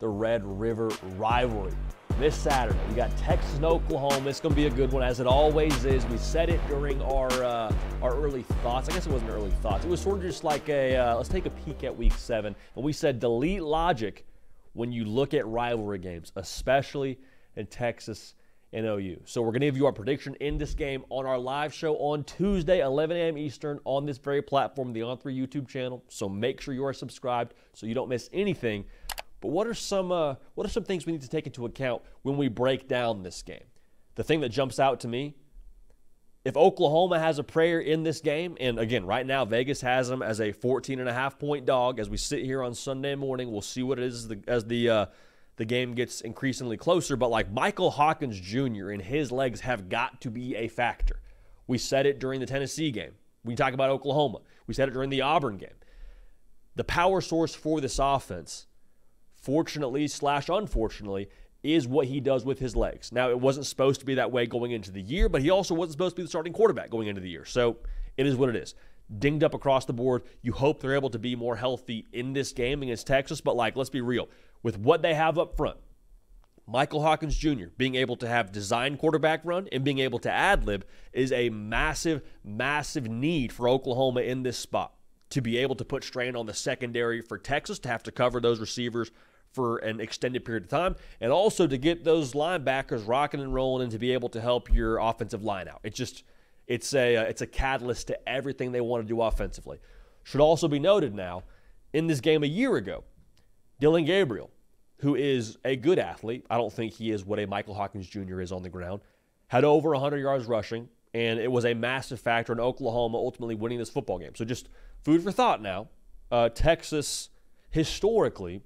the Red River rivalry. This Saturday, we got Texas and Oklahoma. It's going to be a good one, as it always is. We said it during our early thoughts. I guess it wasn't early thoughts. It was sort of just like let's take a peek at Week 7. And we said delete logic when you look at rivalry games, especially in Texas and OU. So we're going to give you our prediction in this game on our live show on Tuesday, 11 a.m. Eastern, on this very platform, the On3 YouTube channel. So make sure you are subscribed so you don't miss anything. But what are some things we need to take into account when we break down this game? The thing that jumps out to me, if Oklahoma has a prayer in this game, and again, right now Vegas has them as a 14.5-point dog. As we sit here on Sunday morning, we'll see what it is as the game gets increasingly closer. But like Michael Hawkins Jr. and his legs have got to be a factor. We said it during the Tennessee game. We talk about Oklahoma. We said it during the Auburn game. The power source for this offense, fortunately / unfortunately, is what he does with his legs. Now, it wasn't supposed to be that way going into the year, but he also wasn't supposed to be the starting quarterback going into the year. So it is what it is. Dinged up across the board. You hope they're able to be more healthy in this game against Texas, but let's be real. With what they have up front, Michael Hawkins Jr. being able to have design quarterback run and being able to ad-lib is a massive, massive need for Oklahoma in this spot, to be able to put strain on the secondary for Texas, to have to cover those receivers for an extended period of time, and also to get those linebackers rocking and rolling and to be able to help your offensive line out. It's a catalyst to everything they want to do offensively. Should also be noted now, in this game a year ago, Dillon Gabriel, who is a good athlete, I don't think he is what a Michael Hawkins Jr. is on the ground, had over 100 yards rushing, and it was a massive factor in Oklahoma ultimately winning this football game. So just food for thought now. Texas, historically,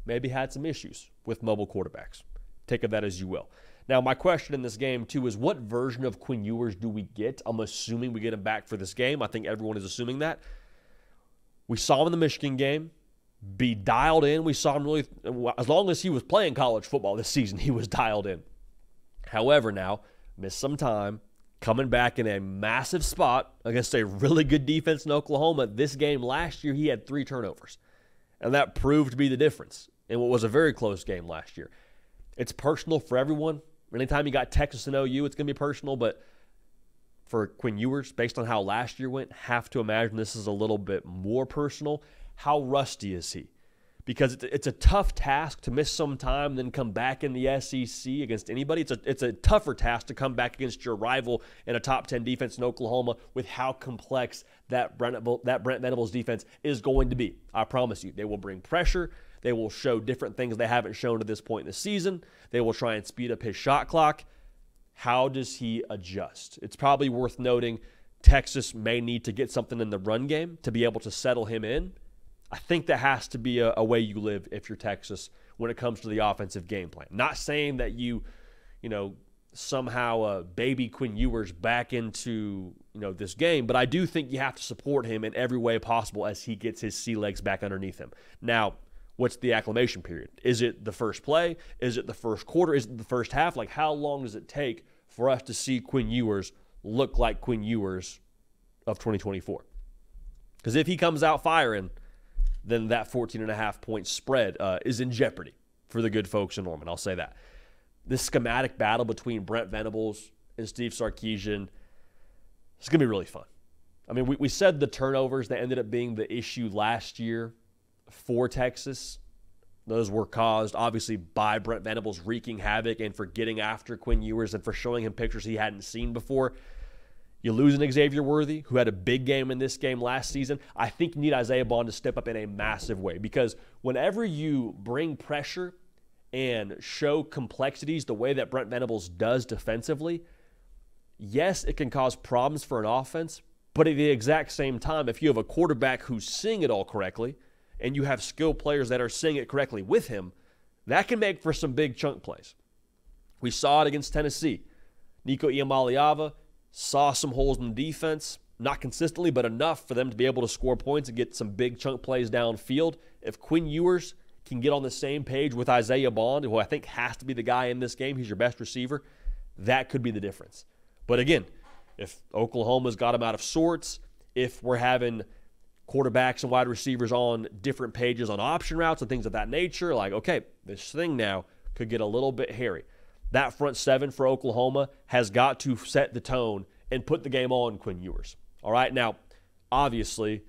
maybe had some issues with mobile quarterbacks. Take of that as you will. Now, my question in this game, too, is what version of Quinn Ewers do we get? I'm assuming we get him back for this game. I think everyone is assuming that. We saw him in the Michigan game be dialed in. We saw him really, as long as he was playing college football this season, he was dialed in. However, now, missed some time, coming back in a massive spot against a really good defense in Oklahoma. This game last year, he had 3 turnovers, and that proved to be the difference in what was a very close game last year. It's personal for everyone. Anytime you got Texas and OU, it's going to be personal, but for Quinn Ewers, based on how last year went, have to imagine this is a little bit more personal. How rusty is he? Because it's a tough task to miss some time and then come back in the SEC against anybody. It's a tougher task to come back against your rival in a top 10 defense in Oklahoma with how complex that Brent Venables defense is going to be. I promise you, they will bring pressure. They will show different things they haven't shown to this point in the season. They will try and speed up his shot clock. How does he adjust? It's probably worth noting Texas may need to get something in the run game to be able to settle him in. I think that has to be a way you live if you're Texas when it comes to the offensive game plan. Not saying that you somehow baby Quinn Ewers back into this game, but I do think you have to support him in every way possible as he gets his sea legs back underneath him. Now, what's the acclimation period? Is it the first play? Is it the first quarter? Is it the first half? How long does it take for us to see Quinn Ewers look like Quinn Ewers of 2024? Because if he comes out firing, then that 14.5-point spread is in jeopardy for the good folks in Norman. I'll say that. This schematic battle between Brent Venables and Steve Sarkisian is going to be really fun. I mean, we said the turnovers that ended up being the issue last year for Texas, those were caused, obviously, by Brent Venables wreaking havoc and for getting after Quinn Ewers and for showing him pictures he hadn't seen before. You lose an Xavier Worthy, who had a big game in this game last season. I think you need Isaiah Bond to step up in a massive way, because whenever you bring pressure and show complexities the way that Brent Venables does defensively, yes, it can cause problems for an offense, but at the exact same time, if you have a quarterback who's seeing it all correctly and you have skilled players that are seeing it correctly with him, that can make for some big chunk plays. We saw it against Tennessee. Nico Iamaleava saw some holes in the defense, not consistently, but enough for them to be able to score points and get some big chunk plays downfield. If Quinn Ewers can get on the same page with Isaiah Bond, who I think has to be the guy in this game, he's your best receiver, that could be the difference. But again, if Oklahoma's got him out of sorts, if we're having quarterbacks and wide receivers on different pages on option routes and things of that nature. Like, okay, this thing now could get a little bit hairy. That front seven for Oklahoma has got to set the tone and put the game on Quinn Ewers. All right, now, obviously,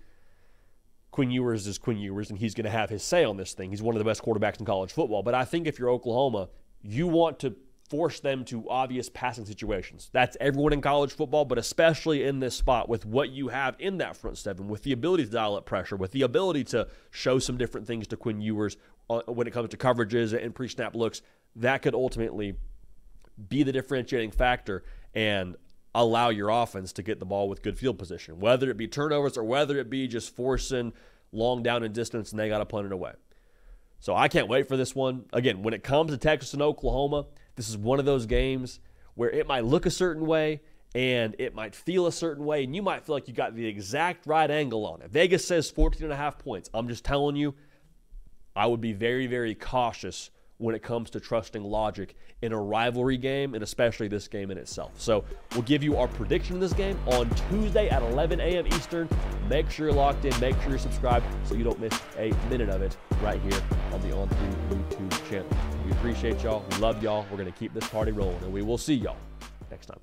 Quinn Ewers is Quinn Ewers, and he's going to have his say on this thing. He's one of the best quarterbacks in college football. But I think if you're Oklahoma, you want to force them to obvious passing situations. That's everyone in college football, but especially in this spot with what you have in that front seven, with the ability to dial up pressure, with the ability to show some different things to Quinn Ewers when it comes to coverages and pre-snap looks. That could ultimately be the differentiating factor and allow your offense to get the ball with good field position, whether it be turnovers or whether it be just forcing long down and distance and they got to punt it away. So I can't wait for this one. Again, when it comes to Texas and Oklahoma, this is one of those games where it might look a certain way and it might feel a certain way, and you might feel like you got the exact right angle on it. Vegas says 14.5 points. I'm just telling you, I would be very, very cautious when it comes to trusting logic in a rivalry game, and especially this game in itself. So we'll give you our prediction of this game on Tuesday at 11 a.m. Eastern. Make sure you're locked in. Make sure you're subscribed so you don't miss a minute of it right here on the On3 YouTube channel. We appreciate y'all. We love y'all. We're going to keep this party rolling, and we will see y'all next time.